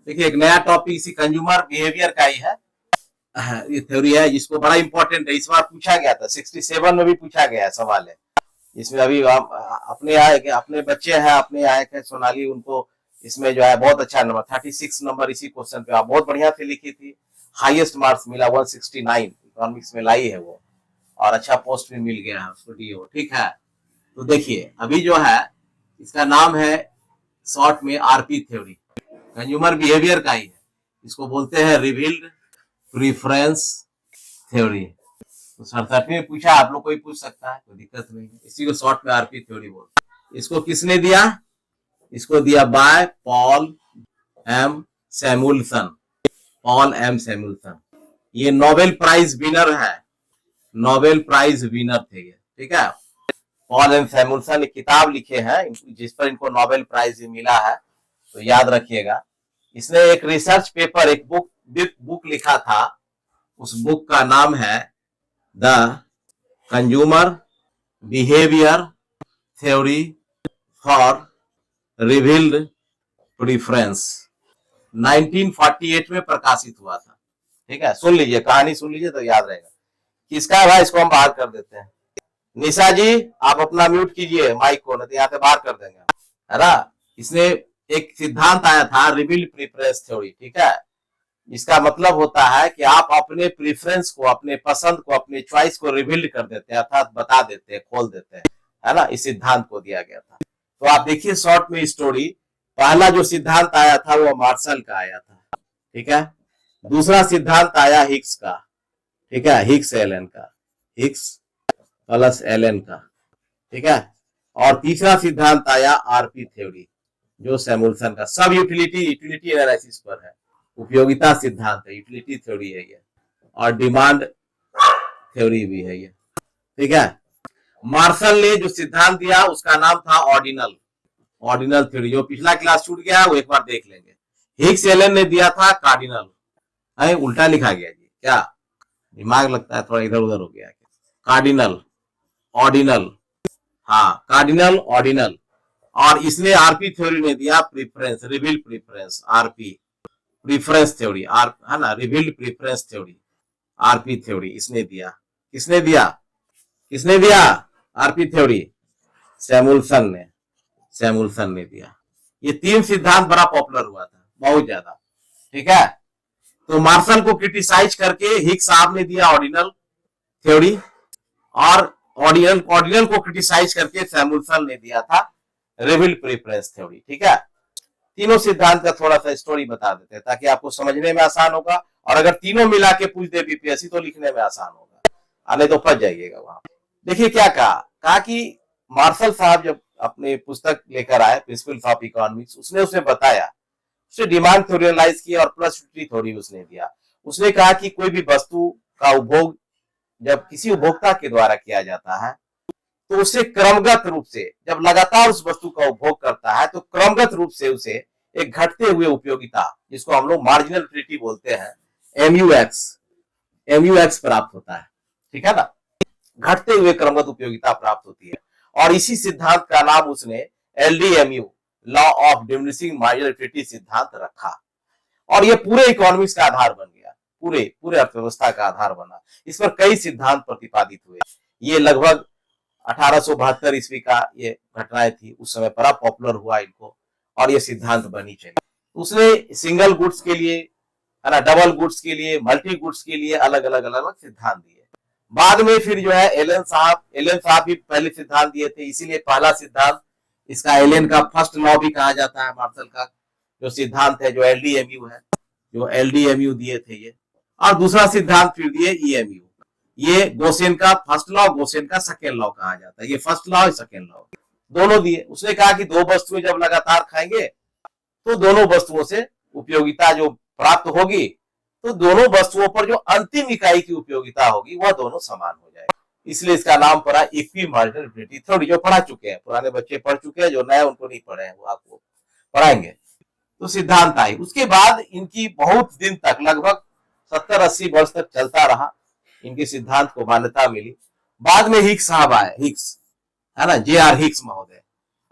देखिए एक नया टॉपिक इसी कंज्यूमर बिहेवियर का ही है। ये थ्योरी है जिसको बड़ा इंपॉर्टेंट है, इस बार पूछा गया था 67 में भी पूछा गया है सवाल है। इसमें अभी आप अपने आए के अपने बच्चे हैं, अपने आए के सोनाली, उनको इसमें जो है बहुत अच्छा नंबर 36 नंबर इसी क्वेश्चन पे आप बहुत बढ़िया से लिखी थी। हाईएस्ट मार्क्स मिला 169 इकोनॉमिक्स में लाई है वो, और अच्छा पोस्ट भी मिल गया है उसको डीओ। ठीक है, तो देखिए अभी जो है इसका नाम है शॉर्ट में आरपी थ्योरी, कंज्यूमर बिहेवियर का ही है। इसको बोलते हैं रिवील्ड प्रीफरेंस थ्योरी। तो 67 में पूछा, आप लोग कोई पूछ सकता है, कोई दिक्कत नहीं है। इसी को शॉर्ट में आरपी थ्योरी बोलते हैं। इसको किसने दिया? इसको दिया by Paul M Samuelson. Paul M Samuelson ये नोबेल प्राइज विनर है, नोबेल प्राइज विनर थे ये। ठीक है, पॉल एम सैमुअल्सन ने किताब लिखे हैं जिस पर इनको नोबेल प्राइज मिला है, तो याद रखिएगा। इसने एक रिसर्च पेपर, एक बुक लिखा था, उस बुक का नाम है the consumer behaviour theory for revealed preference. 1948 में प्रकाशित हुआ था। ठीक है, सुन लीजिए, कहानी सुन लीजिए तो याद रहेगा। किसका है भाई? इसको हम बाहर कर देते हैं। निशा जी आप अपना म्यूट कीजिए माइक को, नहीं तो यहाँ पे बाहर कर देंगे, है ना। इसने एक सिद्धांत आया था रिवील्ड प्रीफरेंस थ्योरी। ठीक है, इसका मतलब होता है कि आप अपने प्रीफरेंस को, अपने पसंद को, अपने चॉइस को रिवील्ड कर देते हैं, अर्थात बता देते हैं, खोल देते हैं, है ना। इस सिद्धांत को दिया गया था। तो आप देखिए शॉर्ट में स्टोरी, पहला जो सिद्धांत आया था वो मार्शल का आया था। ठीक है, दूसरा सिद्धांत आया हिग्स का। ठीक है, हिग्स एलन का, हिग्स प्लस एलन का। ठीक है, और तीसरा सिद्धांत आया आरपी थ्योरी जो सैमुअल्सन का। सब यूटिलिटी एनालिसिस पर है, उपयोगिता सिद्धांत है, यूटिलिटी थ्योरी है ये, और डिमांड थ्योरी भी है ये। ठीक है, मार्शल ने जो सिद्धांत दिया उसका नाम था ऑर्डिनल थ्योरी। जो पिछला क्लास छूट गया वो एक बार देख लेंगे। हिग्स एलन ने दिया था कार्डिनल। है उल्टा लिखा गया जी, क्या दिमाग लगता है थोड़ा इधर उधर हो गया। कार्डिनल ऑर्डिनल, हाँ कार्डिनल ऑर्डिनल। और इसने आरपी थ्योरी ने दिया preference, revealed preference, RP preference theory, R है ना, revealed preference theory, RP theory इसने दिया। किसने दिया? किसने दिया आरपी थ्योरी? सैमुअल्सन ने दिया। ये तीन सिद्धांत बड़ा पॉपुलर हुआ था, बहुत ज्यादा। ठीक है, तो मार्शल को क्रिटिसाइज करके हिग्स साहब ने दिया ऑर्डिनल थ्योरी, और ऑर्डिनल को क्रिटिसाइज करके सैमुअल्सन ने दिया था रिवील्ड प्रीफरेंस थ्योरी। ठीक है, तीनों सिद्धांत का थोड़ा सा स्टोरी बता देते हैं ताकि आपको समझने में आसान होगा, और अगर तीनों मिला के पूछ दे बीपीएससी तो लिखने में आसान होगा, नहीं तो फंस जाइएगा वहां। देखिए क्या कहा कि मार्शल साहब जब अपनी पुस्तक लेकर आए प्रिंसिपल्स ऑफ इकोनॉमिक्स, उसने बताया, उसने डिमांड थ्योरी एनालाइज किया और प्लस यूटिलिटी थ्योरी उसने दिया। उसने कहा कि कोई भी वस्तु का उपभोग जब किसी उपभोक्ता के द्वारा किया जाता है तो उसे क्रमगत रूप से, जब लगातार उस वस्तु का उपभोग करता है तो क्रमगत रूप से उसे एक घटते हुए उपयोगिता, जिसको हम लोग मार्जिनल यूटिलिटी बोलते हैं, एमयूएक्स प्राप्त होता है। ठीक है ना, घटते हुए क्रमगत उपयोगिता प्राप्त होती है। और इसी सिद्धांत का नाम उसने LDMU, law of diminishing marginal utility सिद्धांत रखा, और ये पूरे इकोनॉमिक्स का आधार बन गया, पूरे अर्थव्यवस्था का आधार बना। इस पर कई सिद्धांत प्रतिपादित हुए। ये लगभग 1872 ईस्वी का ये घटनाएं थी, उस समय बड़ा पॉपुलर हुआ इनको, और ये सिद्धांत बनी चली। उसने सिंगल गुड्स के लिए, है ना, डबल गुड्स के लिए, मल्टी गुड्स के लिए अलग अलग सिद्धांत दिए। बाद में फिर जो है एलन साहब भी पहले सिद्धांत दिए थे, इसीलिए पहला सिद्धांत इसका एलन का फर्स्ट लॉ भी कहा जाता है। मार्शल का जो सिद्धांत है, जो एलडीएमयू है, जो एलडीएमयू दिए थे ये, और दूसरा सिद्धांत फिर दिए ईएमयू। ये गोसेन का फर्स्ट लॉ, गोसेन का सेकेंड लॉ कहा जाता है। ये फर्स्ट लॉ, सेकेंड लॉ दोनों दिए। उसने कहा कि दो वस्तुएं जब लगातार खाएंगे तो दोनों वस्तुओं से उपयोगिता जो प्राप्त होगी, तो दोनों वस्तुओं पर जो अंतिम इकाई की उपयोगिता होगी वह दोनों समान हो जाएगी। इसलिए इसका नाम पड़ा इक्विमार्जिनल यूटिलिटी थ्योरी, जो पढ़ा चुके हैं, पुराने बच्चे पढ़ चुके हैं, जो नए उनको नहीं पढ़े हैं वो आपको पढ़ाएंगे। तो सिद्धांत आई, उसके बाद इनकी बहुत दिन तक, लगभग 70-80 वर्ष तक चलता रहा, इनके सिद्धांत को मान्यता मिली। बाद में हिग्स साहब आए, हिग्स, है ना, जे आर हिग्स महोदय,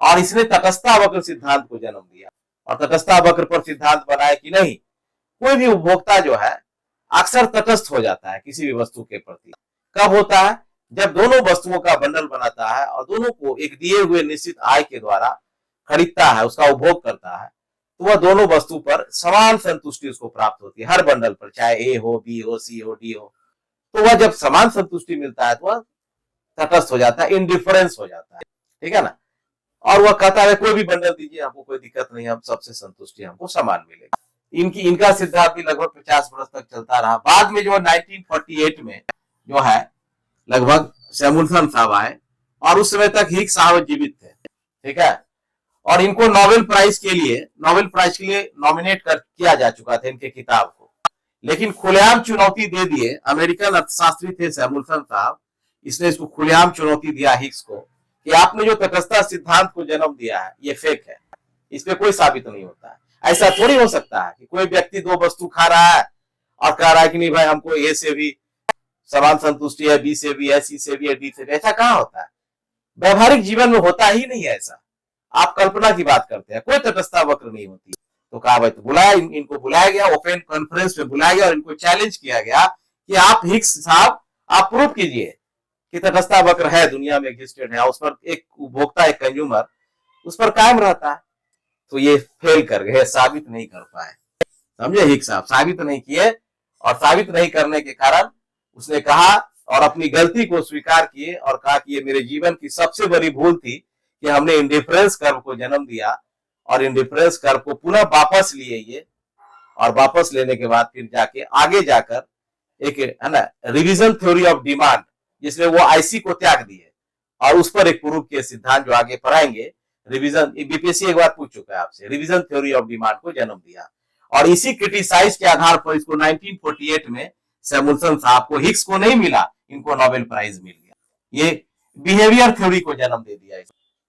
और इसने तटस्थता वक्र सिद्धांत को जन्म दिया। और तटस्थता वक्र पर सिद्धांत बनाए कि नहीं, कोई भी उपभोक्ता जो है अक्सर तटस्थ हो जाता है किसी भी वस्तु के प्रति। कब होता है? जब दोनों वस्तुओं का बंडल बनाता है और दोनों को एक दिए हुए निश्चित आय के द्वारा खरीदता है, उसका उपभोग करता है, तो वह दोनों वस्तु पर समान संतुष्टि उसको प्राप्त होती है। हर बंडल पर, चाहे ए हो, बी हो, सी हो, डी हो, तो वह जब समान संतुष्टि मिलता है तो वह तटस्थ हो जाता है, इंडिफरेंस हो जाता है। ठीक है ना? और वह कहता है कोई भी बंडल दीजिए, हमको कोई दिक्कत नहीं, हम सबसे संतुष्टि, हमको समान मिलेगी। इनका सिद्धांत भी लगभग 50 वर्ष तक चलता रहा। बाद में जो 1948 में जो है लगभग सैमुअल्सन साहब आए और उस समय तक हिग्स साहब जीवित थे। ठीक है? और इनको नोबेल प्राइज के लिए नॉमिनेट किया जा चुका था इनके किताब को, लेकिन खुलेआम चुनौती दे दिए। अमेरिकन अर्थशास्त्री थे सैमुअल्सन साहब, इसने इसको खुलेआम चुनौती दिया हिग्स को कि आपने जो तटस्थता सिद्धांत को जन्म दिया है ये फेक है, इस पे कोई साबित नहीं होता है। ऐसा थोड़ी हो सकता है कि कोई व्यक्ति दो वस्तु खा रहा है और कह रहा है कि नहीं भाई हमको ए से भी समान संतुष्टि है, बी से भी है, सी से भी है, डी से भी। ऐसा कहां होता है? व्यवहारिक जीवन में होता ही नहीं है ऐसा। आप कल्पना की बात करते हैं, कोई तटस्थता वक्र नहीं होती। तो कहा भाई, तो बुलाया, इनको बुलाया गया, ओपन कॉन्फ्रेंस में बुलाया गया और इनको चैलेंज किया गया कि आप हिग्स साहब आप प्रूव कीजिए कि तटस्थता वक्र है, दुनिया में एग्जिस्टेड है, उस पर एक उपभोक्ता, एक कंज्यूमर उस पर कायम रहता है। तो ये फेल कर गए, साबित नहीं कर पाए। समझे? हिग्स साहब साबित नहीं किए और साबित नहीं करने के कारण उसने कहा और अपनी गलती को स्वीकार किए और कहा कि ये मेरे जीवन की सबसे बड़ी भूल थी कि हमने इंडिफरेंस कर्व को जन्म दिया और इंडिफरेंस कर्व को पुनः वापस लिए ये, और वापस लेने के बाद फिर जाके आगे जाकर एक है ना रिवीजन थ्योरी ऑफ डिमांड, जिसमें वो आईसी को त्याग दिए और उस पर एक प्रूफ के सिद्धांत जो आगे पढ़ाएंगे, रिवीजन, बीपीएससी एक बार पूछ चुका है आपसे, रिवीजन थ्योरी ऑफ डिमांड को जन्म दिया। और इसी क्रिटिसाइज के आधार पर इसको 1948 में सैमुअल्सन साहब को, हिग्स को नहीं मिला, इनको नोबेल प्राइज मिल गया। ये बिहेवियर थ्योरी को जन्म दे दिया।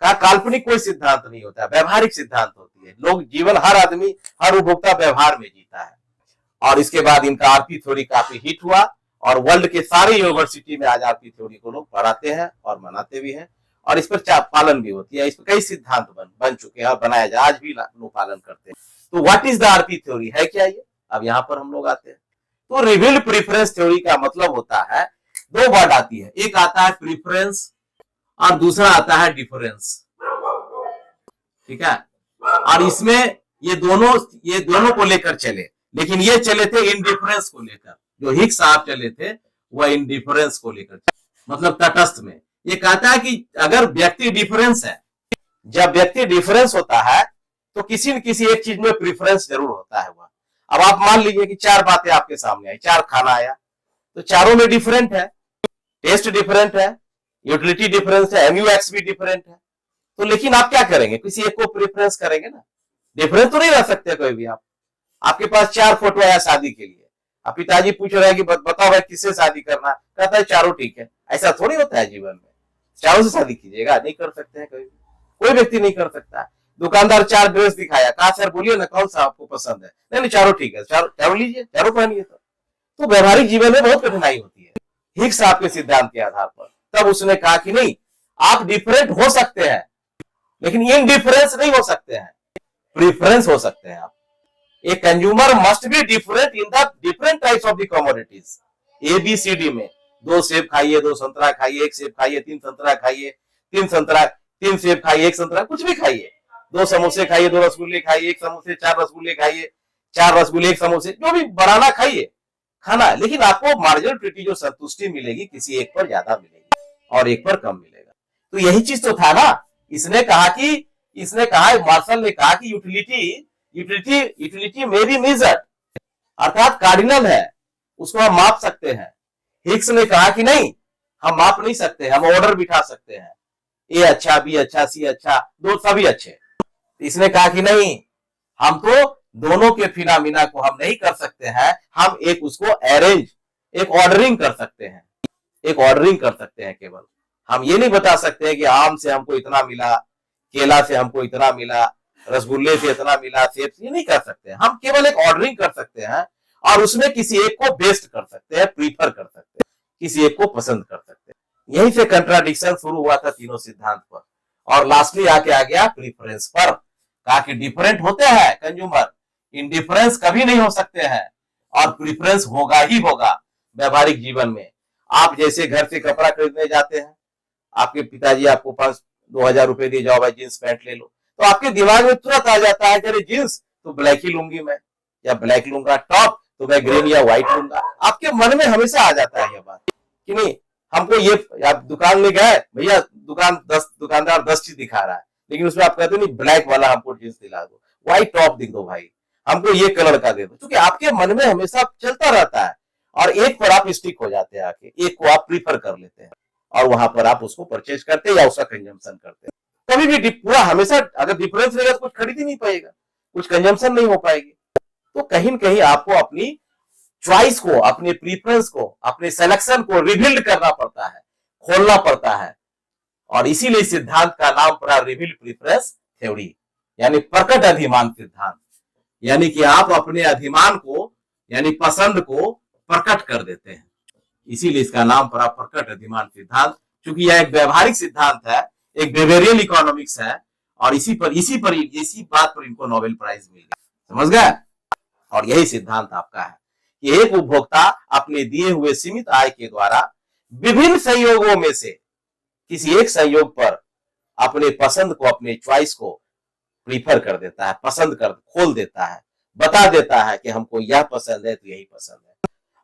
का काल्पनिक कोई सिद्धांत नहीं होता, व्यवहारिक सिद्धांत होती है। लोग जीवन, हर आदमी, हर उपभोक्ता व्यवहार में जीता है। और इसके बाद इनका आरपी थ्योरी काफी हिट हुआ और वर्ल्ड के सारे यूनिवर्सिटी में आज आरपी थ्योरी को लोग पढ़ाते हैं और मनाते भी हैं और इस पर पालन भी होती है। इस पर कई सिद्धांत बन चुके हैं और बनाया जाए, आज भी लोग पालन करते हैं। तो what is the RP theory, है क्या ये? अब यहाँ पर हम लोग आते हैं। तो रिवील्ड प्रेफरेंस थ्योरी का मतलब होता है, दो वर्ड आती है, एक आता है प्रेफरेंस और दूसरा आता है डिफरेंस। ठीक है? और इसमें ये दोनों को लेकर चले, लेकिन ये चले थे इनडिफरेंस को लेकर। जो हिग्स साहब चले थे वह इनडिफरेंस को लेकर, मतलब तटस्थ में। ये कहता है कि अगर व्यक्ति डिफरेंस है, जब व्यक्ति डिफरेंस होता है तो किसी न किसी एक चीज में प्रेफरेंस जरूर होता है। वह अब आप मान लीजिए कि चार बातें आपके सामने आई, चार खाना आया, तो चारों में डिफरेंट है, टेस्ट डिफरेंट है, यूटिलिटी डिफरेंस है, एमयूएक्स भी डिफरेंट है। तो लेकिन आप क्या करेंगे? किसी एक को प्रेफरेंस करेंगे ना, डिफरेंस तो नहीं रह सकते कोई भी। आप, आपके पास चार फोटो आया शादी के लिए, अब पिताजी पूछ रहे हैं कि बताओ भाई किससे शादी करना, कहता है चारों ठीक है। ऐसा थोड़ी होता है जीवन में, चारों से शादी कीजिएगा, नहीं कर सकते हैं, कोई व्यक्ति नहीं कर सकता। दुकानदार चार ड्रेस दिखाया, कहा सर बोलिए ना कौन सा आपको पसंद है, नहीं चारों ठीक है, चारों लीजिए, चारों पहनिए। तो व्यवहारिक जीवन में बहुत कठिनाई होती है। हिग्स साहब के सिद्धांत के आधार पर तब उसने कहा कि नहीं, आप डिफरेंट हो सकते हैं लेकिन इनडिफरेंस नहीं हो सकते हैं, प्रेफरेंस हो सकते हैं आप। A consumer must be different in the different types of the commodities. A B C D में 2 सेब खाइए, 2 संतरा खाइए, 1 सेब खाइए, 3 संतरा खाइए, 3 सेब खाइए, 1 संतरा, कुछ भी खाइए। 2 समोसे खाइए, 2 रसगुल्ले खाइए, 1 समोसे, 4 रसगुल्ले खाइए, 4 रसगुल्ले, 1 समोसे, जो भी बनाना खाइए खाना, लेकिन आपको मार्जिनलिटी जो संतुष्टि मिलेगी, किसी एक पर ज्यादा मिलेगी और एक पर कम मिलेगा। तो यही चीज तो था ना। इसने कहा मार्शल ने कहा कि यूटिलिटी में बी मेजर्ड, अर्थात कार्डिनल है, उसको हम माप सकते हैं। हिग्स ने कहा कि नहीं, हम माप नहीं सकते, हम ऑर्डर बिठा सकते हैं, ए अच्छा, बी अच्छा, सी अच्छा, दो सभी अच्छे। इसने कहा कि नहीं, हम तो दोनों के फिनोमिना को हम नहीं कर सकते हैं, हम एक उसको अरेंज, एक ऑर्डरिंग कर सकते हैं, एक ऑर्डरिंग कर सकते हैं। केवल हम ये नहीं बता सकते हैं कि आम से हमको इतना मिला, केला से हमको इतना मिला, रसगुल्ले से इतना मिला, सेब से, ये नहीं कर सकते। हम केवल एक ऑर्डरिंग कर सकते हैं और उसमें किसी एक को बेस्ट कर सकते हैं, प्रीफर कर सकते हैं, किसी एक को पसंद कर सकते हैं। यहीं से कंट्राडिक्शन शुरू हुआ था तीनों सिद्धांत पर और लास्टली आके आ गया प्रीफरेंस पर। कहा कि डिफरेंट होते हैं कंज्यूमर, इंडिफरेंस कभी नहीं हो सकते हैं, और प्रिफरेंस होगा ही होगा व्यवहारिक जीवन में। आप जैसे घर से कपड़ा खरीदने जाते हैं, आपके पिताजी आपको पास 2,000 रुपए दिए, जाओ भाई जींस पैंट ले लो, तो आपके दिमाग में तुरंत आ जाता है कि जींस तो ब्लैक ही लूंगी मैं, या ब्लैक लूंगा, टॉप तो मैं ग्रीन या व्हाइट लूंगा। आपके मन में हमेशा आ जाता है ये बात कि नहीं, हमको ये, आप दुकान में गए भैया, दुकानदार 10 चीज दिखा रहा है, लेकिन उसमें आप कहते हो नहीं ब्लैक वाला हमको जींस दिला दो, व्हाइट टॉप दिख दो भाई, हमको ये कलर का दे दो, क्योंकि आपके मन में हमेशा चलता रहता है, और एक पर आप स्टिक हो जाते हैं, आके एक को आप प्रीफर कर लेते हैं, और वहां पर आप उसको परचेज करते हैं या उसका कंजम्पशन करते हैं। कभी भी पूरा हमेशा अगर डिफरेंस रहेगा तो कुछ खरीद ही नहीं पाएगा, कुछ कंजम्पशन नहीं हो पाएगी। तो कहीं न कहीं आपको अपनी चॉइस को, अपने प्रीफरेंस को, अपने सिलेक्शन को रिवील्ड करना पड़ता है, खोलना पड़ता है, और इसीलिए सिद्धांत का नाम पड़ा रिवील्ड प्रीफरेंस थ्योरी, यानी प्रकट अधिमान सिद्धांत, यानी कि आप अपने अधिमान को, यानी पसंद को प्रकट कर देते हैं, इसीलिए इसका नाम पड़ा प्रकट अधिमान सिद्धांत। क्योंकि यह एक व्यवहारिक सिद्धांत है, एक बिहेवियरल इकोनॉमिक्स है, और इसी बात पर इनको नोबेल प्राइज मिल गया, समझ गए। और यही सिद्धांत आपका है कि एक उपभोक्ता अपने दिए हुए सीमित आय के द्वारा विभिन्न संयोगों में से किसी एक संयोग पर अपने पसंद को, अपने चॉइस को प्रीफर कर देता है, खोल देता है, बता देता है कि हमको यह पसंद है तो यही पसंद है।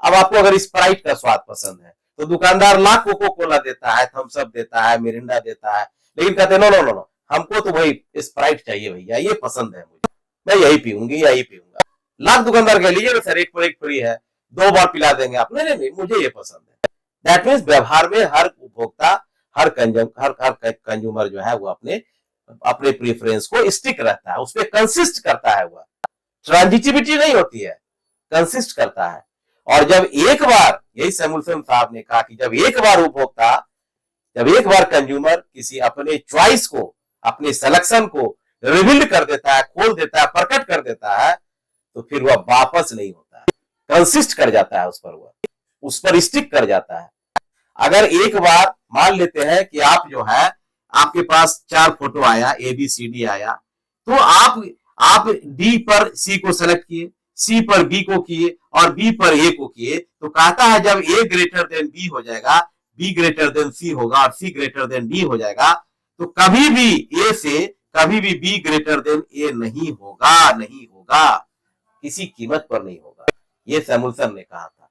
अब आपको अगर स्प्राइट का स्वाद पसंद है तो दुकानदार लाख कोको कोला देता है, थम्स अप देता है, मिरिंडा देता है, लेकिन कहते हैं नो नो नो नो, हमको तो वही स्प्राइट चाहिए भैया, ये पसंद है मुझे, मैं यही पीऊंगी, यही पीऊंगा। लाख दुकानदार कह लीजिए सर एक पर एक फ्री है, 2 बार पिला देंगे आप, नहीं नहीं मुझे ये पसंद है। दैट मीन्स व्यवहार में हर उपभोक्ता, हर कंज्यूमर जो है वो अपने प्रेफरेंस को स्टिक रहता है, उस पर कंसिस्ट करता है, वह ट्रांजिटिविटी नहीं होती है, कंसिस्ट करता है। और जब एक बार, यही सैमुअल्सन साहब ने कहा कि जब एक बार कंज्यूमर किसी अपने चॉइस को, अपने सिलेक्शन को रिवील कर देता है, खोल देता है, प्रकट कर देता है, तो फिर वह वापस नहीं होता है, कंसिस्ट कर जाता है वह उस पर स्टिक कर जाता है। अगर एक बार मान लेते हैं कि आप जो है, आपके पास 4 फोटो आया, ABCD आया, तो आप डी पर सी को सेलेक्ट किए, सी पर बी को किए, और बी पर ए को किए, तो कहता है जब ए ग्रेटर देन बी हो जाएगा, बी ग्रेटर देन सी होगा, और सी ग्रेटर देन डी हो जाएगा, तो कभी भी ए से कभी भी बी ग्रेटर देन ए नहीं होगा, किसी कीमत पर नहीं होगा, ये सैमुअल्सन ने कहा था।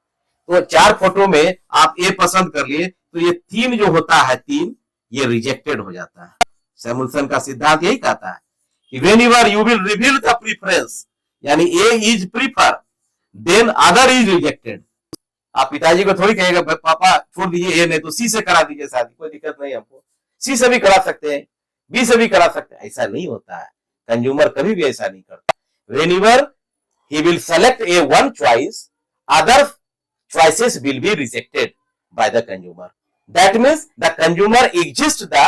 तो 4 फोटो में आप ए पसंद कर लिए, तो ये 3 जो होता है, 3 ये रिजेक्टेड हो जाता है। सैमुअल्सन का सिद्धांत यही कहता है कि whenever you will reveal the preference, यानी A is prefer than other is rejected. आप पिताजी को थोड़ी कहेगा पापा छोड़ दीजिए ए नहीं तो सी से करा दीजिए शादी, कोई दिक्कत नहीं, हमको सी से भी करा सकते हैं, बी से भी करा सकते हैं, ऐसा नहीं होता है। कंज्यूमर कभी भी ऐसा नहीं करता। Whenever he will select a one choice, other choices will be rejected by the consumer. That means the consumer exists the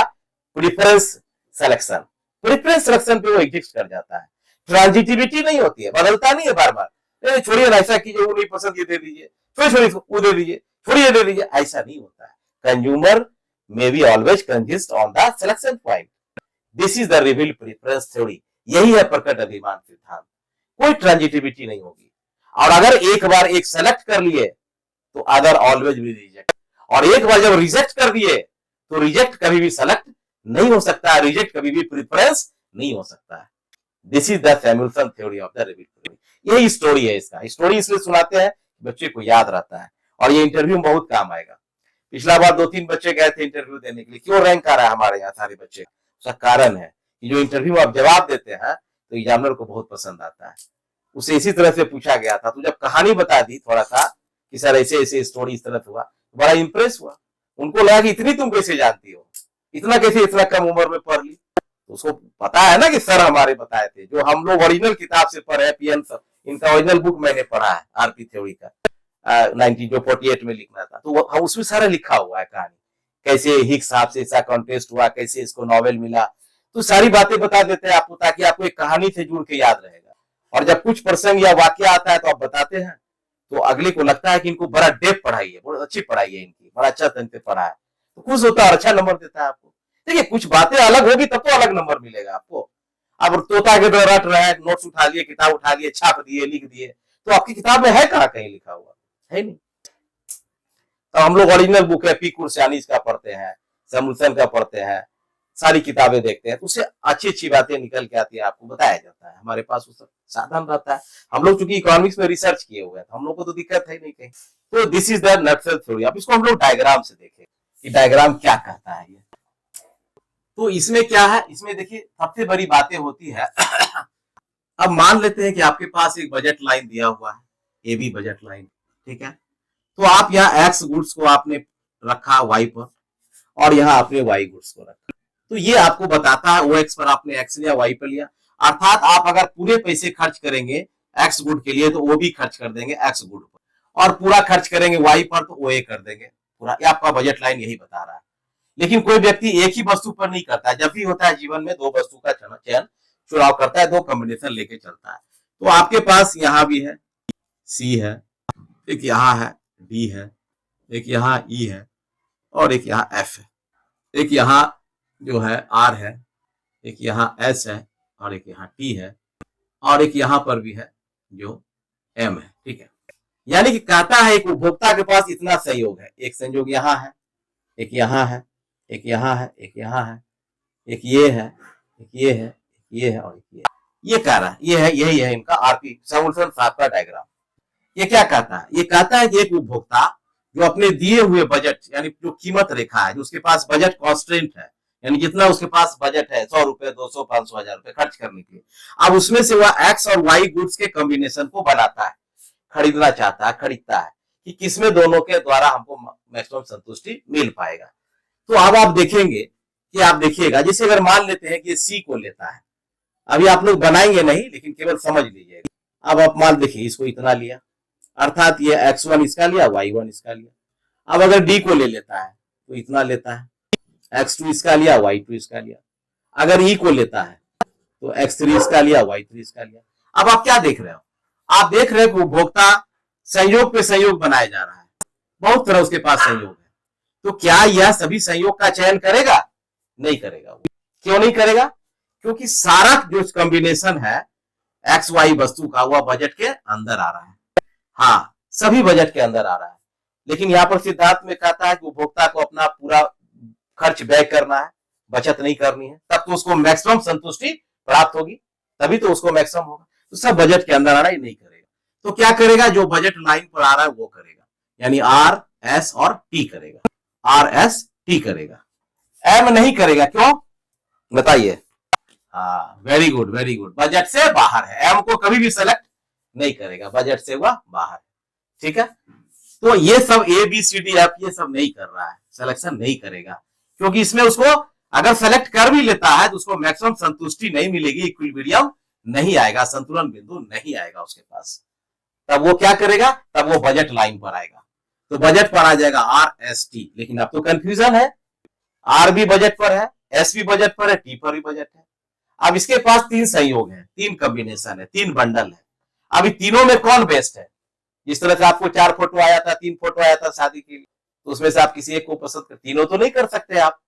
preference selection. Preference selection पे वो exist कर जाता है, ट्रांजिटिविटी नहीं होती है, बदलता नहीं है बार बार, छोड़िए ऐसा कीजिए, वो नहीं पसंद, ये दे दीजिए, छोड़िए वो दे दीजिए, छोड़िए दे दीजिए, ऐसा नहीं होता है। Consumer may be always consist on the selection point. This is the revealed preference theory. यही है प्रकट अधिमान सिद्धांत। कोई ट्रांजिटिविटी नहीं होगी, और अगर एक बार एक सेलेक्ट कर लिए तो अदर ऑलवेज विल रिजेक्ट, और एक बार जब रिजेक्ट कर दिए तो रिजेक्ट कभी भी सेलेक्ट नहीं हो सकता है, रिजेक्ट कभी भी प्रेफरेंस नहीं हो सकता है। This is the Samuelson theory of the reveal theory. यही स्टोरी है इसका। स्टोरी इसलिए सुनाते हैं बच्चे को याद रहता है, और ये इंटरव्यू में बहुत काम आएगा। पिछला बार 2-3 बच्चे गए थे इंटरव्यू देने के लिए, क्यों रैंक आ रहा है हमारे यहाँ सारे बच्चे, उसका कारण है कि जो इंटरव्यू में आप जवाब देते हैं तो एग्जामिनर को बहुत पसंद आता है। उसे इसी तरह से पूछा गया था, तो जब कहानी बता दी थोड़ा सा कि सर ऐसे ऐसे स्टोरी इस तरह हुआ, बड़ा इंप्रेस हुआ। उनको लगा कि इतनी तुम कैसे जानती हो, इतना कैसे इतना कम उम्र में पढ़ ली। तो उसको पता है ना कि सर हमारे बताए थे, जो हम लोग ओरिजिनल किताब से पढ़े, पीएन इनका ओरिजिनल बुक मैंने पढ़ा है, आरपी थ्योरी का 1948 में लिखना था, तो उसमें सारा लिखा हुआ है कहानी, कैसे हिग्स साहब से ऐसा कॉन्टेस्ट हुआ, कैसे इसको नॉवेल मिला, तो सारी बातें बता देते हैं आपको, ताकि आपको एक कहानी से जुड़ के याद रहेगा। और जब कुछ प्रसंग या वाक्य आता है तो आप बताते हैं, तो अगले को लगता है कि इनको बड़ा डेप पढ़ाई है, बहुत अच्छी पढ़ाई है इनकी, बड़ा अच्छा ढंग से पढ़ा है, तो खुश होता है और अच्छा नंबर देता है आपको। देखिए कुछ बातें अलग होगी तब तो अलग नंबर मिलेगा आपको। अब तोता के तरह रट रहे हैं, नोट्स उठा लिए, किताब उठा लिए, छाप दिए, लिख दिए, तो आपकी किताब में है कहाँ कहीं लिखा हुआ? है नहीं। तो हम लोग ओरिजिनल बुक है पी कुरसियानी का पढ़ते हैं, सैमुअल्सन का पढ़ते हैं, सारी किताबें देखते हैं, तो उससे अच्छी अच्छी बातें निकल के आती है, आपको बताया जाता है, हमारे पास उस साधन रहता है। हम लोग चूंकि इकोनॉमिक्स में रिसर्च किए हुए हैं, तो हम लोग को तो दिक्कत है नहीं कहीं। तो this is the nutshell theory. अब इसको हम लोग डायग्राम से देखें कि डायग्राम क्या कहता है ये। तो इसमें क्या है, इसमें देखिए सबसे बड़ी बातें होती है अब मान लेते हैं कि आपके पास एक बजट लाइन दिया हुआ है, ए बी बजट लाइन, ठीक है। तो आप यहाँ एक्स गुड्स को आपने रखा वाई पर, और यहाँ आपने वाई गुड्स को रखा। तो ये आपको बताता है, ओ एक्स पर आपने एक्स लिया, वाई पर लिया, अर्थात आप अगर पूरे पैसे खर्च करेंगे एक्स गुड के लिए तो वो भी खर्च कर देंगे एक्स गुड पर, और पूरा खर्च करेंगे वाई पर तो वो ए कर देंगे पूरा। ये आपका बजट लाइन यही बता रहा है। लेकिन कोई व्यक्ति एक ही वस्तु पर नहीं करता है, जब भी होता है जीवन में दो वस्तु का चयन चुनाव करता है, दो कॉम्बिनेशन लेके चलता है। तो आपके पास यहाँ भी है सी है, एक यहाँ है डी है, एक यहाँ ई है, और एक यहाँ एफ है, एक यहाँ जो है आर है, एक यहाँ एस है, और एक यहाँ टी है, और एक यहाँ पर भी है जो एम है, ठीक है। यानी कि कहता है एक उपभोक्ता के पास इतना संयोग है, एक संयोग यहाँ है, एक यहाँ है, एक यहाँ है, एक यहाँ है, एक ये है, एक ये है, एक ये है, और एक ये है। ये कह रहा है, ये है, यही है इनका आरपी सैमुअल्सन साहब का डायग्राम। ये क्या कहता है, ये कहता है कि एक उपभोक्ता जो अपने दिए हुए बजट यानी जो कीमत रेखा है, जो उसके पास बजट कॉन्स्टेंट है, यानी जितना उसके पास बजट है 100 रुपए, 200, 500, 1000 रुपए खर्च करने के लिए, अब उसमें से वह एक्स और वाई गुड्स के कॉम्बिनेशन को बनाता है, खरीदना चाहता है, खरीदता है कि किसमें दोनों के द्वारा हमको मैक्सिमम संतुष्टि मिल पाएगा। तो अब आप देखेंगे कि आप देखिएगा, जैसे अगर मान लेते हैं कि सी को लेता है, अभी आप लोग बनाएंगे नहीं लेकिन केवल समझ लीजिएगा। अब आप मान देखिए इसको इतना लिया, अर्थात ये x1 इसका लिया, y1 इसका लिया। अब अगर d को ले लेता है तो इतना लेता है, x2 इसका लिया, y2 इसका लिया। अगर e को लेता है तो x3 इसका लिया, y3 इसका लिया। अब आप क्या देख रहे हो, आप देख रहे हो कि उपभोक्ता संयोग पे संयोग बनाया जा रहा है, बहुत तरह उसके पास संयोग है। तो क्या यह सभी संयोग का चयन करेगा? नहीं करेगा। क्यों नहीं करेगा? क्योंकि सारा जो कॉम्बिनेशन है एक्स वाई वस्तु का वह बजट के अंदर आ रहा है। हाँ, सभी बजट के अंदर आ रहा है। लेकिन यहाँ पर सिद्धार्थ में कहता है कि उपभोक्ता को अपना पूरा खर्च व्यय करना है, बचत नहीं करनी है, तब तो उसको मैक्सिमम संतुष्टि प्राप्त होगी, तभी तो उसको मैक्सिमम होगा। तो सब बजट के अंदर आ रहा है, नहीं करेगा। तो क्या करेगा, जो बजट लाइन पर आ रहा है वो करेगा, यानी आर एस और टी करेगा, आर एस टी करेगा, एम नहीं करेगा। क्यों बताइए? हाँ, very good very good, budget से बाहर है, एम को कभी भी सेलेक्ट नहीं करेगा, बजट से वह बाहर, ठीक है। तो ये सब A B C D F ये सब नहीं कर रहा है, सिलेक्शन नहीं करेगा, क्योंकि इसमें उसको अगर सेलेक्ट कर भी लेता है तो उसको मैक्सिमम संतुष्टि नहीं मिलेगी, इक्विलिब्रियम नहीं आएगा, संतुलन बिंदु नहीं आएगा उसके पास। तब वो क्या करेगा, तब वो बजट लाइन पर आएगा, तो बजट पर आ जाएगा आर एस टी। लेकिन अब तो कंफ्यूजन है, आर भी बजट पर है, एस भी बजट पर है, टी पर भी बजट है। अब इसके पास तीन संयोग है, तीन कॉम्बिनेशन है, तीन बंडल है। अभी तीनों में कौन बेस्ट है? जिस तरह से आपको 4 फोटो आया था, 3 फोटो आया था शादी के लिए, तो उसमें से आप किसी एक को पसंद कर, तीनों तो नहीं कर सकते। आप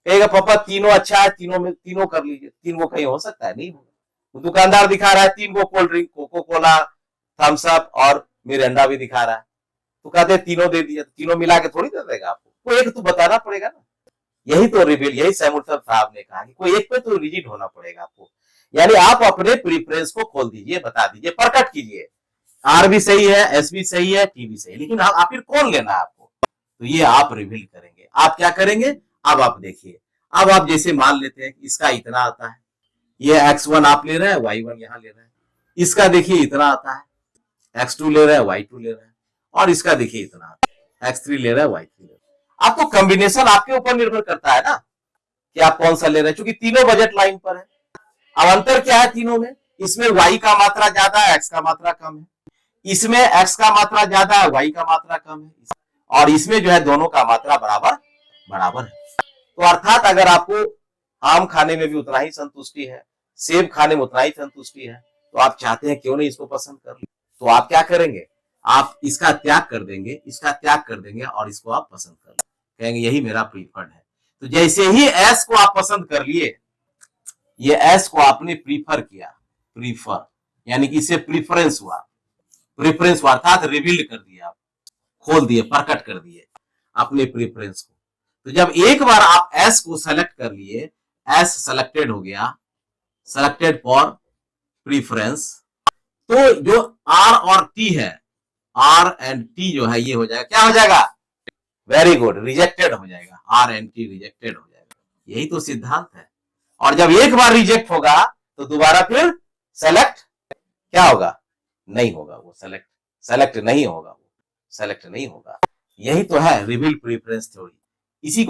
कहेगा पापा तीनों अच्छा है, तीनों में तीनों कर लीजिए, तीन को कहीं हो सकता है? नहीं होगा। तो दुकानदार दिखा रहा है 3 को cold drink, Coca Cola, Thums Up और मिरिंडा भी दिखा रहा है, तो कहते हैं तीनों दे दिए, तीनों मिला के थोड़ी दे देगा आपको, कोई एक तो बताना पड़ेगा ना। यही तो रिवील, यही सैमुअल्सन साहब ने कहा कि कोई एक पे तो रिजिड होना पड़ेगा आपको, यानी आप अपने प्रेफरेंस को खोल दीजिए, बता दीजिए, प्रकट कीजिए, आर भी सही है, एस भी सही है, टी भी सही है, लेकिन आप फिर कौन लेना है आपको, तो ये आप रिवील करेंगे। आप क्या करेंगे, अब आप देखिए, अब आप जैसे मान लेते हैं इसका इतना आता है, ये x1 आप ले रहे हैं, y1 यहाँ ले रहे हैं, इसका देखिए इतना आता है, x2 ले रहे हैं, y2 ले रहे हैं, और इसका देखिए इतना आता है, x3 ले रहे हैं, y3 ले रहे हैं। आपको कॉम्बिनेशन आपके ऊपर निर्भर करता है ना कि आप कौन सा ले रहे हैं, क्योंकि तीनों बजट लाइन पर है। अब अंतर क्या है तीनों में, इसमें y का मात्रा ज्यादा है, x का मात्रा कम है, इसमें x का मात्रा ज्यादा है, y का मात्रा कम है, और इसमें जो है दोनों का मात्रा बराबर बराबर है। तो अर्थात अगर आपको आम खाने में भी उतना ही संतुष्टि है, सेब खाने में उतना ही संतुष्टि है, तो आप चाहते हैं क्यों नहीं इसको पसंद कर ले, तो आप क्या करेंगे, आप इसका त्याग कर देंगे, इसका त्याग कर देंगे, और इसको आप पसंद कर लेंगे, कहेंगे यही मेरा प्रीफर्ड है। तो जैसे ही एस को आप पसंद कर लिए, ये एस को आपने प्रीफर किया, प्रीफर यानी कि इसे प्रीफरेंस हुआ, प्रीफरेंस हुआ अर्थात रिवील कर दिया, आप खोल दिए, प्रकट कर दिए अपने प्रीफरेंस को। तो जब एक बार आप एस को सेलेक्ट कर लिए, एस सेलेक्टेड हो गया, सेलेक्टेड फॉर प्रीफरेंस, तो जो आर और टी है, आर एंड टी जो है ये हो जाएगा, क्या हो जाएगा, वेरी गुड, रिजेक्टेड हो जाएगा, आर एंड टी रिजेक्टेड हो जाएगा। यही तो सिद्धांत है। और जब एक बार रिजेक्ट होगा तो दोबारा फिर सेलेक्ट क्या होगा, नहीं होगा, वो सेलेक्ट सेलेक्ट नहीं होगा, वो सेलेक्ट नहीं होगा। यही तो है रिवील प्रेफरेंस थ्योरी। इसी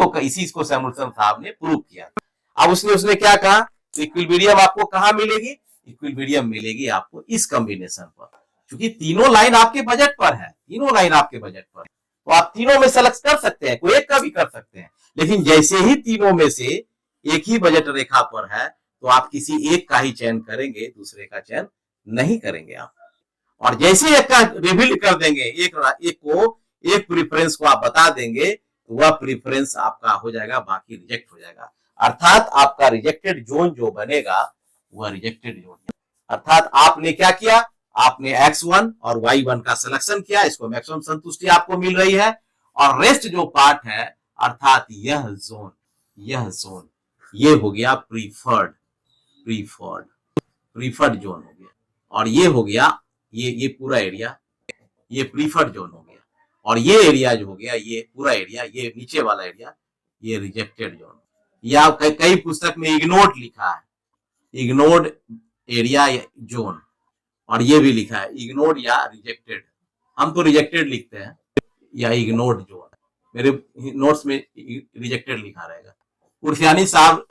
को सैमुअलसन साहब ने प्रूव किया। अब उसने क्या कहा, तो इक्विलिब्रियम आपको कहां मिलेगी, इक्विलिब्रियम मिलेगी आपको इस कॉम्बिनेशन पर, क्योंकि तीनों लाइन आपके बजट पर है, तीनों लाइन आपके बजट पर, तो आप तीनों में सेलेक्ट कर सकते हैं, कोई एक का भी कर सकते हैं। लेकिन जैसे ही तीनों में से एक ही बजट रेखा पर है तो आप किसी एक का ही चयन करेंगे, दूसरे का चयन नहीं करेंगे आप। और जैसे एक का रिवील कर देंगे, एक प्रेफरेंस को आप बता देंगे, तो वह प्रेफरेंस आपका हो जाएगा, बाकी रिजेक्ट हो जाएगा। अर्थात आपका रिजेक्टेड जोन जो बनेगा वह रिजेक्टेड जोन, अर्थात आपने क्या किया, आपने x1 और y1 का सिलेक्शन किया, इसको मैक्सिमम संतुष्टि आपको मिल रही है, और रेस्ट जो पार्ट है अर्थात यह जोन ये हो गया प्रीफर्ड जोन हो गया, और ये हो गया ये पूरा एरिया, ये प्रीफर्ड जोन हो गया, और ये एरिया जो हो गया, ये पूरा एरिया, ये नीचे वाला एरिया, ये रिजेक्टेड जोन। या कई पुस्तक में इग्नोर्ड लिखा है, इग्नोर्ड एरिया जोन, और ये भी लिखा है इग्नोर्ड या रिजेक्टेड। हम तो रिजेक्टेड लिखते हैं या इग्नोर्ड जोन, मेरे नोट्स में रिजेक्टेड लिखा रहेगा, उर्फियानी साहब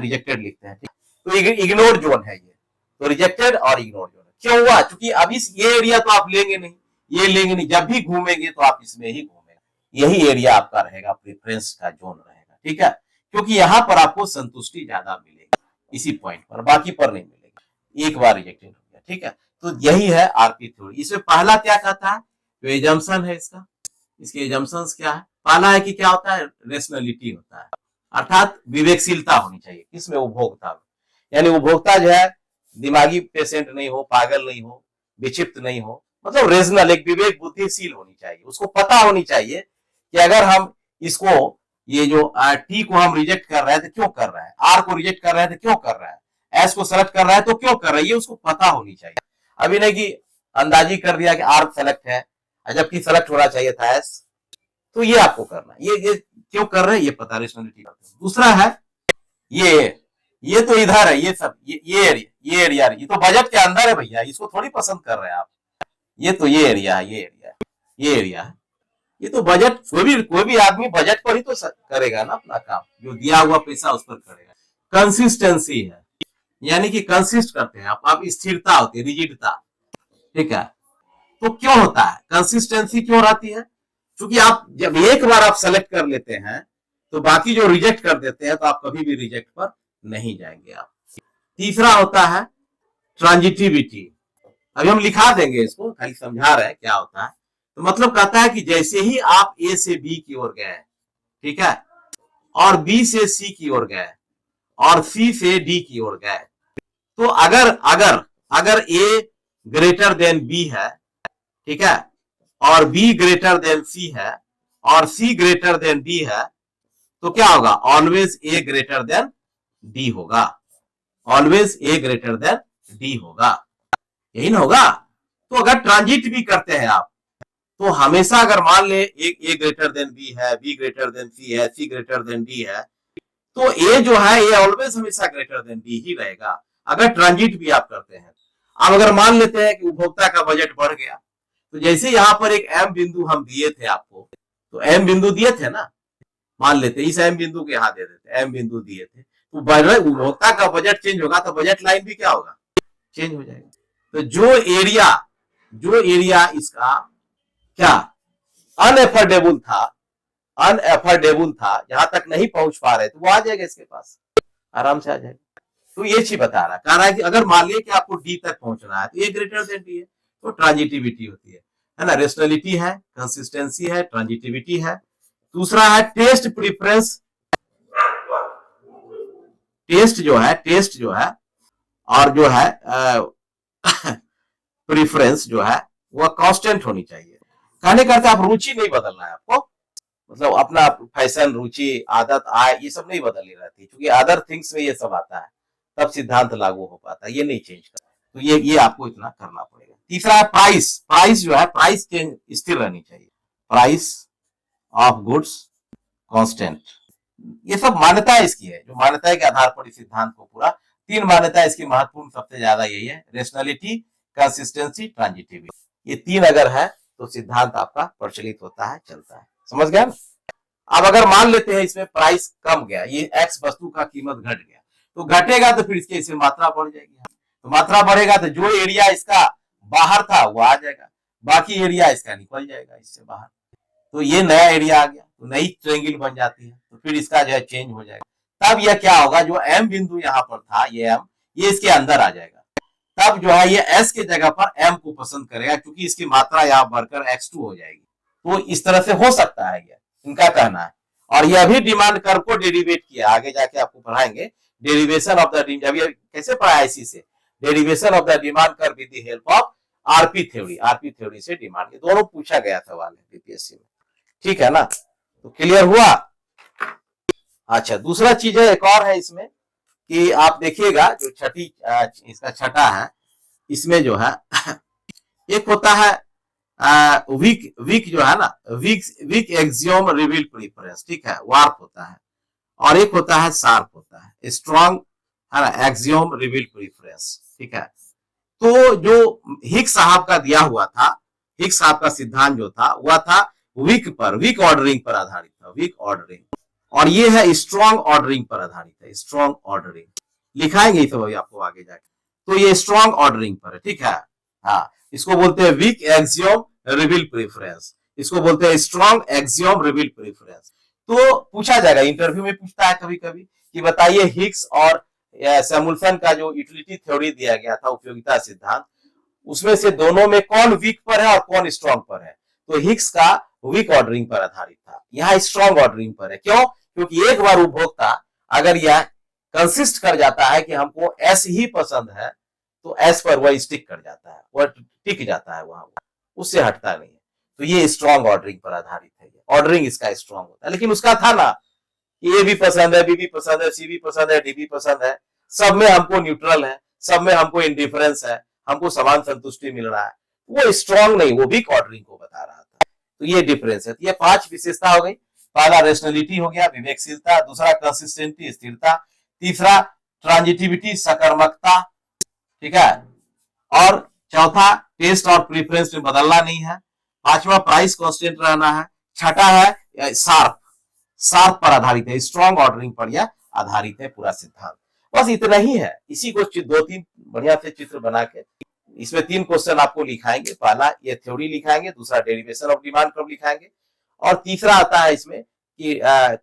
रिजेक्टेड लिखते हैं। तो इग्नोर्ड जोन है ये, तो रिजेक्टेड और इग्नोर्ड जोन क्यों हुआ, क्योंकि अभी ये एरिया तो आप लेंगे नहीं, ये लेंगे नहीं, जब भी घूमेंगे तो आप इसमें ही घूमेंगे, यही एरिया आपका रहेगा, प्रेफरेंस का जोन रहेगा, ठीक है, क्योंकि यहाँ पर आपको संतुष्टि ज्यादा मिलेगी इसी पॉइंट पर, बाकी पर नहीं मिलेगी, एक बार रिजेक्टेड हो गया, ठीक है। तो यही है आरपी थ्योरी। इसमें पहला क्या कहता है, जो एजम्पशन है इसका, इसके एजम्पशंस क्या है, पहला है कि क्या होता है, रेशनलिटी होता है, अर्थात विवेकशीलता होनी चाहिए, किसमें, उपभोक्ता, यानी उपभोक्ता जो है दिमागी पेशेंट नहीं हो, पागल नहीं हो, विक्षिप्त नहीं हो, मतलब रीजनल, एक विवेक बुद्धिशील होनी चाहिए, उसको पता होनी चाहिए कि अगर हम इसको, ये जो टी को हम रिजेक्ट कर रहे हैं तो क्यों कर रहे हैं, आर को रिजेक्ट कर रहे हैं तो क्यों कर रहे हैं, एस को सेलेक्ट कर रहा है तो क्यों कर रहा है, ये उसको पता होनी चाहिए। अभी नहीं कि अंदाजी कर दिया कि आर सेलेक्ट है जबकि सेलेक्ट होना चाहिए था एस, तो ये आपको करना, ये क्यों कर रहे हैं ये पता, रेशनलिटी। दूसरा है ये तो इधर है, ये सब ये एरिया ये तो बजट के अंदर है भैया, इसको थोड़ी पसंद कर रहे हैं आप, ये तो ये एरिया है, ये एरिया है, ये तो बजट, कोई भी आदमी बजट पर ही तो करेगा ना अपना काम, जो दिया हुआ पैसा उस पर करेगा। कंसिस्टेंसी है, यानी कि कंसिस्ट करते हैं आप स्थिरता होती है, रिजिडता, ठीक है। तो क्यों होता है कंसिस्टेंसी, क्यों रहती है, क्योंकि आप जब एक बार आप सेलेक्ट कर लेते हैं तो बाकी जो रिजेक्ट कर देते हैं तो आप कभी भी रिजेक्ट पर नहीं जाएंगे आप। तीसरा होता है ट्रांजिटिविटी, अभी हम लिखा देंगे इसको, खाली समझा रहे हैं क्या होता है। तो मतलब कहता है कि जैसे ही आप ए से बी की ओर गए, ठीक है, और बी से सी की ओर गए, और सी से डी की ओर गए, तो अगर ए ग्रेटर देन बी है, ठीक है, और बी ग्रेटर देन सी है, और सी ग्रेटर देन डी है, तो क्या होगा, always A greater than D होगा, always A greater than D होगा, यही ना होगा। तो अगर ट्रांजिट भी करते हैं आप, तो हमेशा अगर मान ले एक ए ग्रेटर देन बी है, बी ग्रेटर देन सी है, सी ग्रेटर देन डी है, तो ए जो है ये ऑलवेज हमेशा ग्रेटर देन डी ही रहेगा, अगर ट्रांजिट भी आप करते हैं। अब अगर मान लेते हैं कि उपभोक्ता का बजट बढ़ गया, तो जैसे यहां पर एक एम बिंदु हम दिए थे आपको, तो एम बिंदु दिए थे ना, मान लेते इस एम बिंदु के यहां दे देते, एम बिंदु दिए थे, तो उपभोक्ता का बजट चेंज होगा तो बजट लाइन भी क्या होगा, चेंज हो जाएगा। तो जो एरिया इसका क्या अनएफोर्डेबल था, जहां तक नहीं पहुंच पा रहे, तो वो आ जाएगा इसके पास, आराम से आ जाएगा। तो ये चीज बता रहा, कह रहा है कि अगर मान लिया कि आपको डी तक पहुंचना है तो ये ग्रेटर देन डी है, तो ट्रांजिटिविटी होती है ना, रेशनलिटी है, कंसिस्टेंसी है, ट्रांजिटिविटी है। दूसरा है टेस्ट प्रेफरेंस, टेस्ट जो है और जो है प्रेफरेंस जो है वो कांस्टेंट होनी चाहिए। कहने का अर्थ आप रुचि नहीं बदलना है आपको, मतलब अपना फैशन, रुचि, आदत, आय, ये सब नहीं बदलनी रहती, क्योंकि अदर थिंग्स में ये सब आता है, तब सिद्धांत लागू हो पाता है, ये नहीं चेंज करना। तो ये आपको इतना करना पड़ेगा। तीसरा है प्राइस। प्राइस जो है, प्राइस चेंज स्थिर रहनी चाहिए। Price of goods constant. ये सब मान्यता इसकी है, जो मान्यता के आधार पर इस सिद्धांत को पूरा 3 मान्यता इसकी महत्वपूर्ण सबसे ज्यादा यही है, रेशनलिटी, कंसिस्टेंसी, ट्रांजिटिविटी। ये 3 अगर है तो सिद्धांत आपका प्रचलित होता है, चलता है। समझ गया ना? अब अगर मान लेते हैं इसमें प्राइस कम गया, ये एक्स वस्तु का कीमत घट गया, तो घटेगा तो फिर इसके इसमें मात्रा बढ़ जाएगी। तो मात्रा बढ़ेगा तो जो एरिया इसका बाहर था वो आ जाएगा, बाकी एरिया इसका निकल जाएगा इससे बाहर, तो ये नया एरिया आ गया, तो नई ट्रायंगल बन जाती है, तो फिर इसका जो है चेंज हो जाएगा। तब यह क्या होगा, जो एम बिंदु यहाँ पर था, ये एम, ये इसके अंदर आ जाएगा। तब जो है ये एस के जगह पर एम को पसंद करेगा, क्योंकि इसकी मात्रा यहाँ बढ़कर x2 हो जाएगी। तो इस तरह से हो सकता है, ये इनका कहना है। और यह भी डिमांड कर्व को डेरिवेट किया, आगे जाके आपको पढ़ाएंगे डेरिवेशन ऑफ द, जब ये कैसे पढ़ाया इसी से, derivation of the demand curve with the help of RP theory. RP theory से डिमांड, ये दोनों पूछा गया सवाल है बीपीएससी में, ठीक है ना? तो क्लियर हुआ? अच्छा, दूसरा चीज है, एक और है इसमें कि आप देखिएगा, जो छठी इसका छठा है, इसमें जो है एक होता है वीक जो है ना, वीक एक्सियोम रिवील प्रेफरेंस, ठीक है, वार्प होता है। और एक होता है शार्प होता है, स्ट्रॉन्ग है ना, एक्सियोम रिवील प्रेफरेंस, ठीक है। तो जो हिक्स साहब का दिया हुआ था, हिक्स साहब का सिद्धांत जो था वह था वीक पर, वीक ऑर्डरिंग पर आधारित था, वीक ऑर्डरिंग। और ये है स्ट्रॉन्ग ऑर्डरिंग पर आधारित है, स्ट्रॉन्ग ऑर्डरिंग। लिखाएंगे तो अभी आपको आगे जाके। तो ये स्ट्रॉन्ग ऑर्डरिंग पर है, ठीक है। हाँ, इसको बोलते हैं वीक एक्सियोम रिवील प्रेफरेंस, इसको बोलते हैं स्ट्रॉन्ग एक्सियोम रिवील प्रेफरेंस। तो पूछा जाएगा, इंटरव्यू में पूछता है कभी कभी कि बताइए हिक्स और सैमुअल्सन का जो यूटिलिटी थ्योरी दिया गया था, उपयोगिता सिद्धांत, उसमें से दोनों में कौन वीक पर है और कौन स्ट्रॉन्ग पर है? तो हिक्स का वीक ऑर्डरिंग पर आधारित था, यहाँ स्ट्रॉन्ग ऑर्डरिंग पर है। क्यों? क्योंकि एक बार उपभोक्ता अगर यह कंसिस्ट कर जाता है कि हमको एस ही पसंद है, तो एस पर वह स्टिक कर जाता है, वह टिक जाता है वहां, उससे हटता नहीं है। तो ये स्ट्रॉन्ग ऑर्डरिंग पर आधारित है, ऑर्डरिंग इसका स्ट्रॉन्ग होता है। लेकिन उसका था ना कि ए भी पसंद है, बी भी पसंद है, सी भी पसंद है, डी भी पसंद है, सब में हमको न्यूट्रल है, सब में हमको इंडिफरेंस है, हमको समान संतुष्टि मिल रहा है, वो स्ट्रॉन्ग नहीं, वो वीक ऑर्डरिंग को बता रहा था। तो ये डिफरेंस है। तो ये 5 विशेषता हो गई। पहला रेशनलिटी हो गया, विवेकशीलता। दूसरा कंसिस्टेंसी, स्थिरता। तीसरा ट्रांजिटिविटी, सकर्मकता, ठीक है। और चौथा टेस्ट और प्रेफरेंस में बदलना नहीं है। पांचवा प्राइस कांस्टेंट रहना है। छठा है शार्प, शार्प पर आधारित है, स्ट्रॉन्ग ऑर्डरिंग पर यह आधारित है पूरा सिद्धांत। बस इतना ही है। इसी को 2-3 बढ़िया से चित्र बना के इसमें 3 क्वेश्चन आपको लिखाएंगे। पहला ये थ्योरी लिखाएंगे, दूसरा डेरिवेशन ऑफ डिमांड कर्व लिखाएंगे, और तीसरा आता है इसमें कि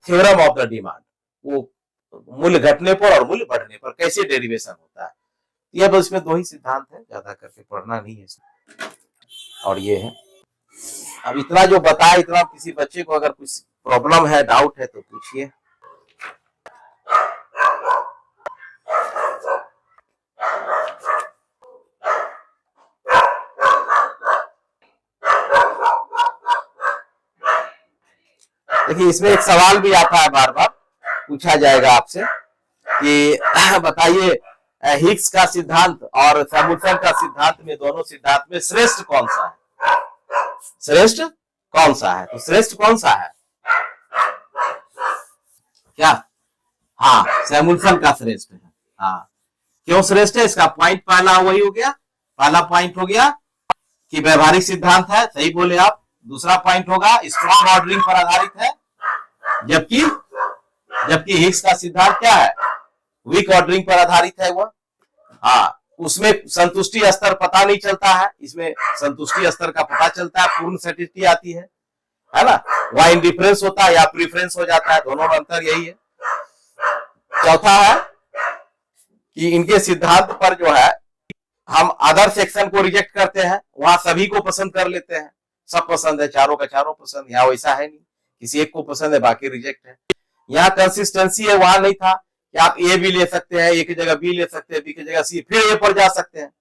थ्योरम ऑफ द डिमांड, वो मूल्य घटने पर और मूल्य बढ़ने पर कैसे डेरिवेशन होता है। ये बस इसमें 2 ही सिद्धांत है, ज्यादा करके पढ़ना नहीं है इसमें। और ये है, अब इतना जो बताया, इतना किसी बच्चे को अगर कुछ प्रॉब्लम है, डाउट है तो पूछिए। देखिए, इसमें एक सवाल भी आता है, बार बार पूछा जाएगा आपसे कि बताइए हिग्स का सिद्धांत और सैमुअल्सन का सिद्धांत में, दोनों सिद्धांत में श्रेष्ठ कौन सा है? श्रेष्ठ कौन सा है? तो श्रेष्ठ कौन सा है? क्या? हाँ, सैमुअल्सन का श्रेष्ठ है। हाँ, क्यों श्रेष्ठ है? इसका पॉइंट पहला वही हो गया, पहला पॉइंट हो गया कि व्यवहारिक सिद्धांत है, सही बोले आप। दूसरा पॉइंट होगा स्ट्रॉन्ग ऑर्डरिंग पर आधारित है, जबकि हिग्स का सिद्धांत क्या है? वीक ऑर्डरिंग पर आधारित है वह। हाँ, उसमें संतुष्टि स्तर पता नहीं चलता है, इसमें संतुष्टि स्तर का पता चलता है, पूर्ण सैटिस्फैक्टी आती है ना। वह इंडिफरेंस होता है या प्रेफरेंस हो जाता है, दोनों में अंतर यही है। चौथा है कि इनके सिद्धांत पर जो है हम अदर सेक्शन को रिजेक्ट करते हैं, वहां सभी को पसंद कर लेते हैं, सब पसंद है, चारों का चारों पसंद। यहाँ वैसा है नहीं, किसी एक को पसंद है, बाकी रिजेक्ट है। यहाँ कंसिस्टेंसी है, वहां नहीं था कि आप ए भी ले सकते हैं, ए की जगह बी ले सकते हैं, बी की जगह सी, फिर ए पर जा सकते हैं।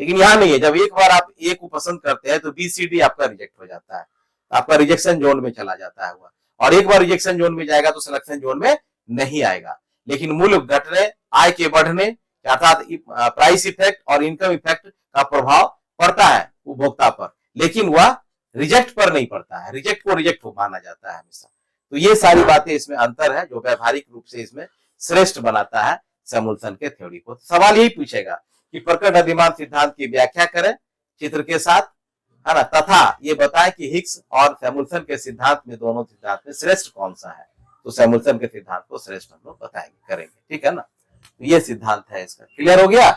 लेकिन यहाँ नहीं है, जब एक बार आप ए को पसंद करते हैं तो बी सी डी आपका रिजेक्ट हो जाता है, आपका रिजेक्शन जोन में चला जाता है हुआ, और एक बार रिजेक्शन जोन में जाएगा तो सिलेक्शन जोन में नहीं आएगा। लेकिन मूल्य घटने, आय के बढ़ने, अर्थात प्राइस इफेक्ट और इनकम इफेक्ट का प्रभाव पड़ता है उपभोक्ता पर, लेकिन वह रिजेक्ट पर नहीं पड़ता है, रिजेक्ट को रिजेक्ट माना जाता है हमेशा। तो ये सारी बातें इसमें अंतर है जो व्यवहारिक रूप से इसमें श्रेष्ठ बनाता है सैमुअल्सन के थ्योरी को। सवाल यही पूछेगा कि प्रकट अधिमान सिद्धांत की व्याख्या करें चित्र के साथ, है ना, तथा ये बताएं कि हिग्स और सैमुअल्सन के सिद्धांत में, दोनों सिद्धांत में श्रेष्ठ कौन सा है। तो सैमुअल्सन के सिद्धांत को श्रेष्ठ हम लोग बताएंगे, करेंगे, ठीक है ना। तो ये सिद्धांत है इसका, क्लियर हो गया।